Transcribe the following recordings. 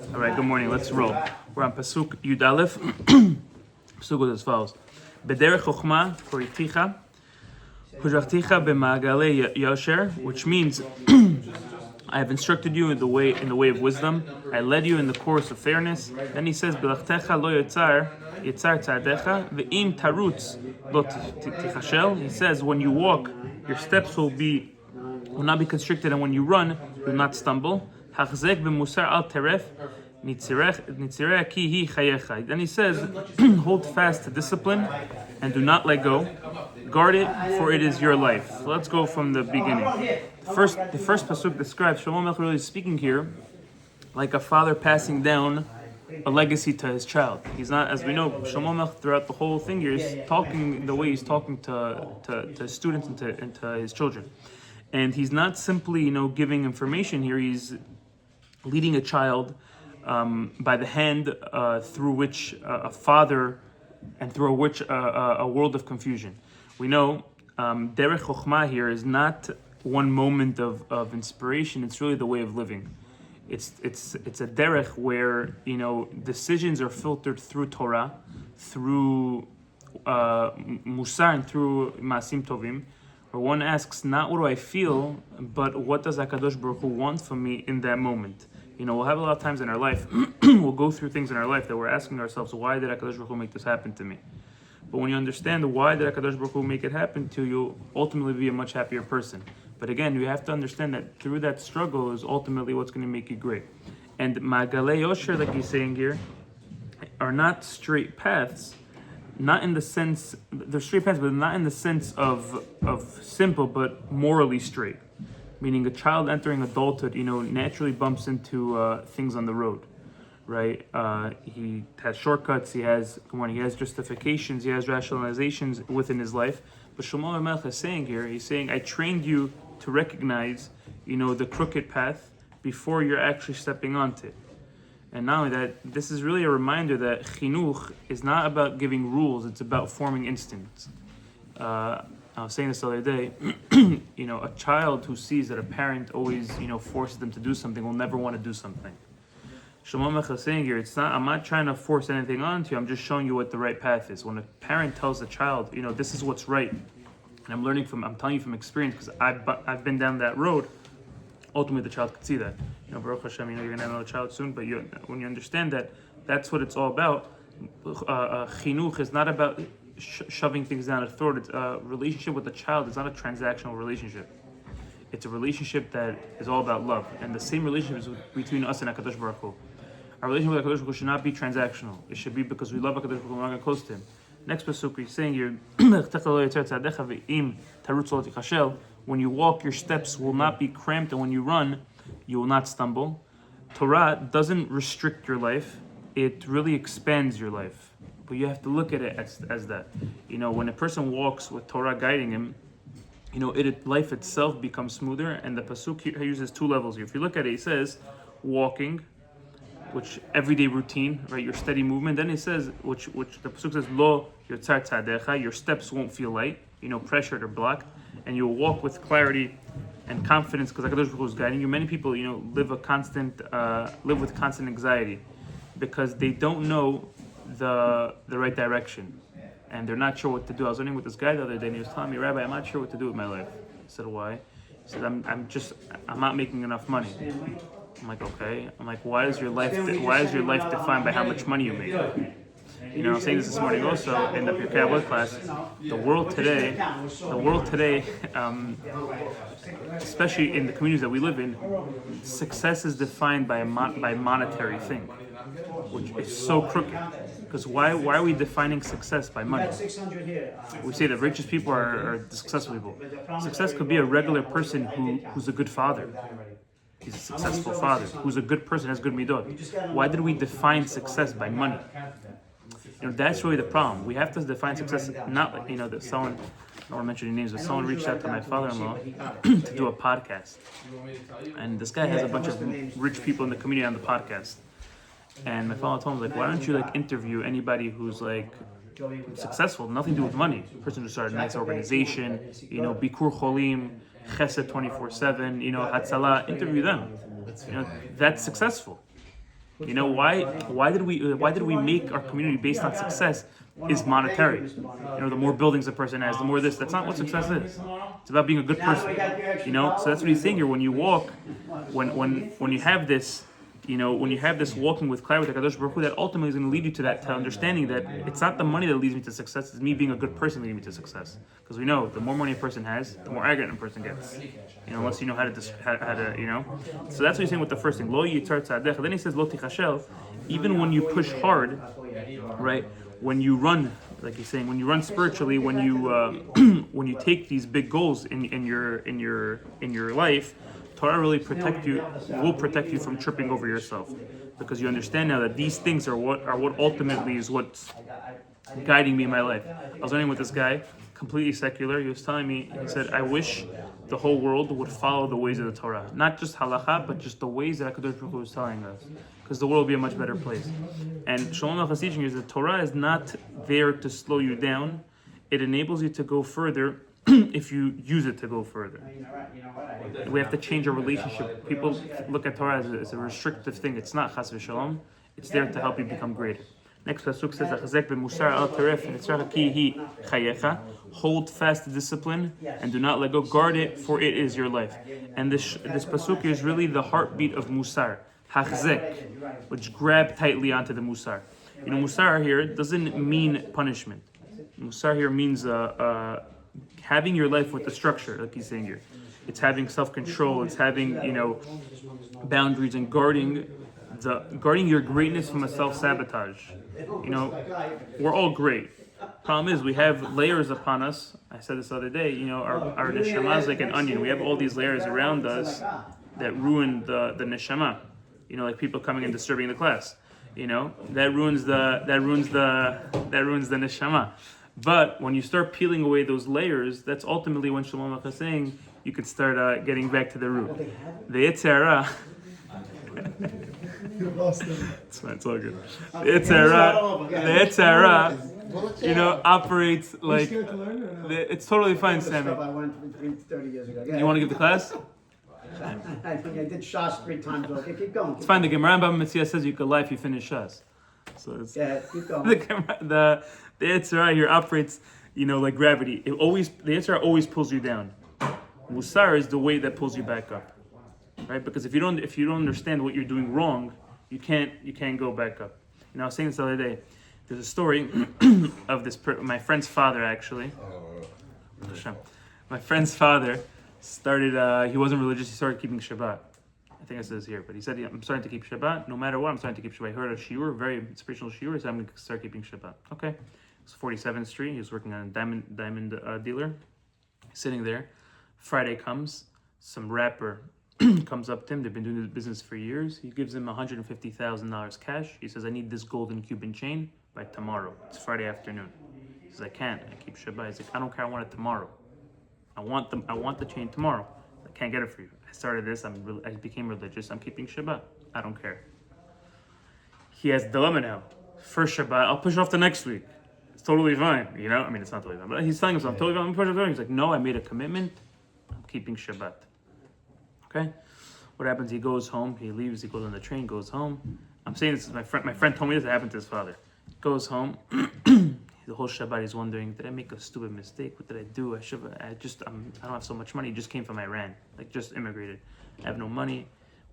All right, good morning. Let's roll. We're on Pasuk Yud Aleph. Pasuk goes as follows: B'derech chokhmah horiticha, hudrachticha b'ma'agalei yosher, which means I have instructed you in the way of wisdom. I led you in the course of fairness. Then he says, B'lachtecha lo yitzar tzadecha ve'im tarutz lo tichashel. He says, when you walk, your steps will not be constricted, and when you run, you will not stumble. Hachzek b'musar al teref nitzireh ki hi chayecha. Then he says, hold fast to discipline and do not let go. Guard it, for it is your life. So let's go from the beginning. The first pasuk describes Shlomo Melech really speaking here like a father passing down a legacy to his child. He's not, as we know, Shlomo Melech throughout the whole thing here is talking the way he's talking to his students and to his children. And he's not simply, giving information here. He's leading a child by the hand through which a father and through which a world of confusion. We know Derech Chokhmah here is not one moment of inspiration. It's really the way of living. It's a derech where decisions are filtered through Torah, through Musar, and through Maasim Tovim, where one asks not what do I feel, but what does HaKadosh Baruch Hu want from me in that moment. We'll have a lot of times in our life, we'll go through things in our life that we're asking ourselves, why did HaKadosh Baruch Hu make this happen to me? But when you understand why did HaKadosh Baruch Hu make it happen to you, you'll ultimately be a much happier person. But again, you have to understand that through that struggle is ultimately what's going to make you great. And Ma'agalei Yosher, like he's saying here, are not straight paths, not in the sense, they're straight paths, but not in the sense of simple, but morally straight. Meaning a child entering adulthood, naturally bumps into things on the road, right? He has shortcuts, he has justifications, he has rationalizations within his life. But Shlomo Melech is saying here, he's saying, I trained you to recognize, the crooked path before you're actually stepping onto it. And not only that, this is really a reminder that chinuch is not about giving rules, it's about forming instincts. I was saying this the other day, a child who sees that a parent always, forces them to do something will never want to do something. Shlomo Melech is saying here, I'm not trying to force anything onto you, I'm just showing you what the right path is. When a parent tells the child, this is what's right, and I'm telling you from experience because I've been down that road, ultimately the child could see that. Baruch Hashem, you're going to have another child soon, but when you understand that, that's what it's all about. Chinuch is not about shoving things down a throat. It's a relationship with the child. It's not a transactional relationship. It's a relationship that is all about love. And the same relationship is between us and HaKadosh Baruch Hu. Our relationship with HaKadosh Baruch Hu should not be transactional. It should be because we love HaKadosh Baruch Hu and we're not close to Him. Next pasuk, he's saying here, when you walk, your steps will not be cramped, and when you run, you will not stumble. Torah doesn't restrict your life, it really expands your life. But you have to look at it as that. When a person walks with Torah guiding him, life itself becomes smoother, and the pasuk here uses two levels here. If you look at it, it says walking, which everyday routine, right? Your steady movement. Then it says, which the pasuk says, lo yitzar tzadecha, your steps won't feel light, pressured or blocked, and you'll walk with clarity and confidence because HaKadosh Baruch Hu is guiding you. Many people, live with constant anxiety because they don't know the right direction and they're not sure what to do. I was learning with this guy the other day, and he was telling me, Rabbi, I'm not sure what to do with my life. I said, why? He said, I'm not making enough money. I'm like, okay. I'm like, why is your life defined by how much money you make? I was saying this morning also in the Pirkei Avot class. The world today, especially in the communities that we live in, success is defined by monetary thing, which is so crooked. Because why are we defining success by money? We say the richest people are the successful people. Success could be a regular person who's a good father. He's a successful father who's a good person, has good midot. Why did we define success by money? That's really the problem. We have to define success not that someone, I don't want to mention any names, but someone reached out to my father-in-law to do a podcast. And this guy has a bunch of rich people in the community on the podcast. And my father told him, why don't you interview anybody who's successful, nothing to do with money. A person who started a nice organization, Bikur Cholim, Chesed 24/7, Hatzalah, interview them. That's successful. You know why? Why did we make our community based on success? Is monetary. You know, the more buildings a person has, the more this. That's not what success is. It's about being a good person. You know, so that's what he's saying here. When you walk, when you have this, you know, when you have this walking with clarity with Hakadosh Baruch Hu, that ultimately is going to lead you to that, to understanding that it's not the money that leads me to success. It's me being a good person leading me to success. Because we know the more money a person has, the more arrogant a person gets. You know, unless you know how to you know. So that's what he's saying with the first thing. Lo yitzar tzadech. Then he says lo tichashel. Even when you push hard, right? When you run, like he's saying, when you run spiritually, when you when you take these big goals in your life, Torah really will protect you from tripping over yourself, because you understand now that these things are what ultimately is what's guiding me in my life. I was learning with this guy, completely secular. He was telling me, he said, I wish the whole world would follow the ways of the Torah, not just halacha, but just the ways that HaKadosh Baruch Hu was telling us, because the world will be a much better place. And Shalom Aleichem teaching is that Torah is not there to slow you down; it enables you to go further if you use it to go further. We have to change our relationship. People look at Torah as a restrictive thing. It's not, chas v'shalom. It's there to help you become greater. Next pasuk says, "Chazak b'musar al teref v'nitzrach ki hi chayecha." Hold fast the discipline and do not let go. Guard it, for it is your life. And this pasuk is really the heartbeat of musar, hachzek, which grab tightly onto the musar. You know, musar here doesn't mean punishment. Musar here means having your life with the structure, like he's saying here. It's having self-control. It's having, you know, boundaries and guarding your greatness from a self-sabotage. You know, we're all great. Problem is, we have layers upon us. I said this the other day. You know, our neshama is like an onion. We have all these layers around us that ruin the neshama. You know, like people coming and disturbing the class. You know, that ruins the neshama. But when you start peeling away those layers, that's ultimately when Shalom Aleichem is saying you could start getting back to the root. The Yitzhara. It's all good. The Yitzhara, you know, operates like. It's totally fine, Sammy. I went 30 years ago. You want to give the class? I think I did Shas 3 times. Okay, keep going. It's fine. The Gemara in Bava Metzia says you could lie if you finish Shas. So it's, yeah, keep going. The Yitzhara here operates, you know, like gravity. The Yitzhara always pulls you down. Musar is the weight that pulls you back up, right? Because if you don't understand what you're doing wrong, you can't go back up. You know, I was saying this the other day. There's a story of my friend's father actually. My friend's father started. He wasn't religious. He started keeping Shabbat. I think it says here, but he said, I'm starting to keep Shabbat. No matter what, I'm starting to keep Shabbat. I heard a shiur, very inspirational shiur, he said, I'm going to start keeping Shabbat. Okay. It's 47th Street. He was working on a diamond dealer. Sitting there. Friday comes. Some rapper comes up to him. They've been doing this business for years. He gives him $150,000 cash. He says, I need this golden Cuban chain by tomorrow. It's Friday afternoon. He says, I can't. I keep Shabbat. He's like, I don't care. I want it tomorrow. I want the chain tomorrow. I can't get it for you. I started this. I became religious. I'm keeping Shabbat. I don't care. He has a dilemma now. First Shabbat, I'll push it off to next week. It's totally fine. You know, I mean, it's not totally fine, but he's telling himself, I'm totally fine. I'm pushing it off. He's like, no, I made a commitment. I'm keeping Shabbat. Okay. What happens? He goes home. He leaves. He goes on the train. Goes home. I'm saying this. My friend told me this happened to his father. Goes home. The whole Shabbat he's wondering, did I make a stupid mistake? What did I do? I don't have so much money. He just came from Iran, like just immigrated. I have no money.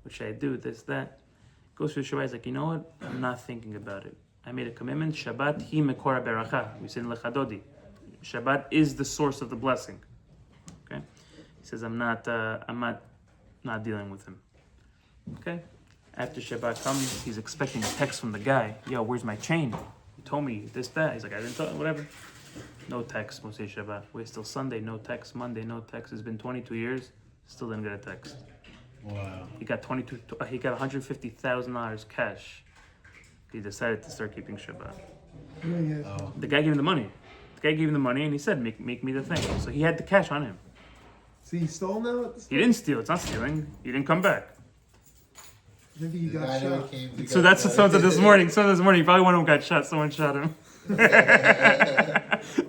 What should I do? This, that. Goes through the Shabbat. He's like, you know what? I'm not thinking about it. I made a commitment. Shabbat hi mekora beracha. We say in Lechadodi. Shabbat is the source of the blessing. Okay. He says, I'm not dealing with him. Okay. After Shabbat comes, he's expecting a text from the guy. Yo, where's my chain? Told me this, that. He's like, I didn't tell him, whatever. No text, Moshe Shabbat. Wait till Sunday, no text. Monday, no text. It's been 22 years, still didn't get a text. Wow. He got $150,000 cash. He decided to start keeping Shabbat. Oh. The guy gave him the money. And he said, make me the thing. So he had the cash on him. So he stole now? He didn't steal. It's not stealing. He didn't come back. Maybe he got shot. So that's what someone said this morning. He probably one of them got shot. Someone shot him.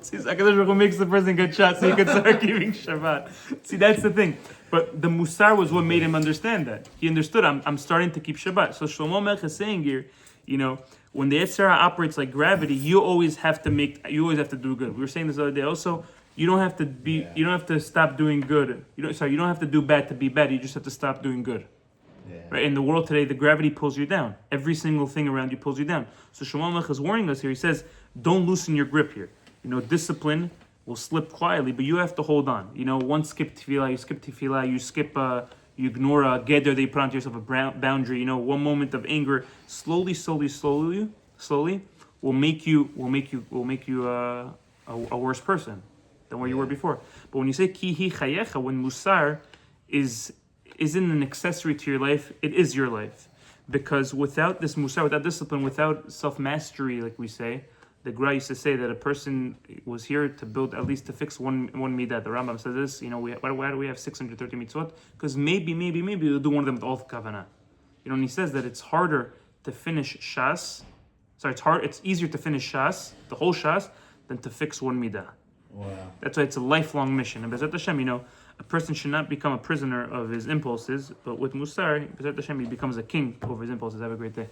See, HaKadosh Baruch Hu makes the person get shot so he can start keeping Shabbat. See, that's the thing. But the musar was what made him understand that. He understood, I'm starting to keep Shabbat. So Shlomo Melech is saying here, when the Yetzer Hara operates like gravity, you always have to do good. We were saying this the other day also. You don't have to stop doing good. You don't have to do bad to be bad. You just have to stop doing good. Yeah. Right? In the world today, the gravity pulls you down. Every single thing around you pulls you down. So Shlomo Melech is warning us here. He says, don't loosen your grip here. Discipline will slip quietly, but you have to hold on. One skip tefillah, you ignore a geder they put onto yourself, a boundary. One moment of anger, slowly will make you a worse person than where you were before. But when you say ki hi chayecha, when musar isn't an accessory to your life, it is your life. Because without this musar, without discipline, without self-mastery, like we say, the Gra used to say that a person was here to build, at least to fix one midah. The Rambam says this, why do we have 630 mitzvot? Because maybe we'll do one of them with all the kavanah. And he says that it's harder to finish Shas, it's easier to finish Shas, the whole Shas, than to fix one midah. Wow. That's why it's a lifelong mission. And B'ezrat Hashem, a person should not become a prisoner of his impulses, but with Musar, B'ezrat Hashem, he becomes a king over his impulses. Have a great day.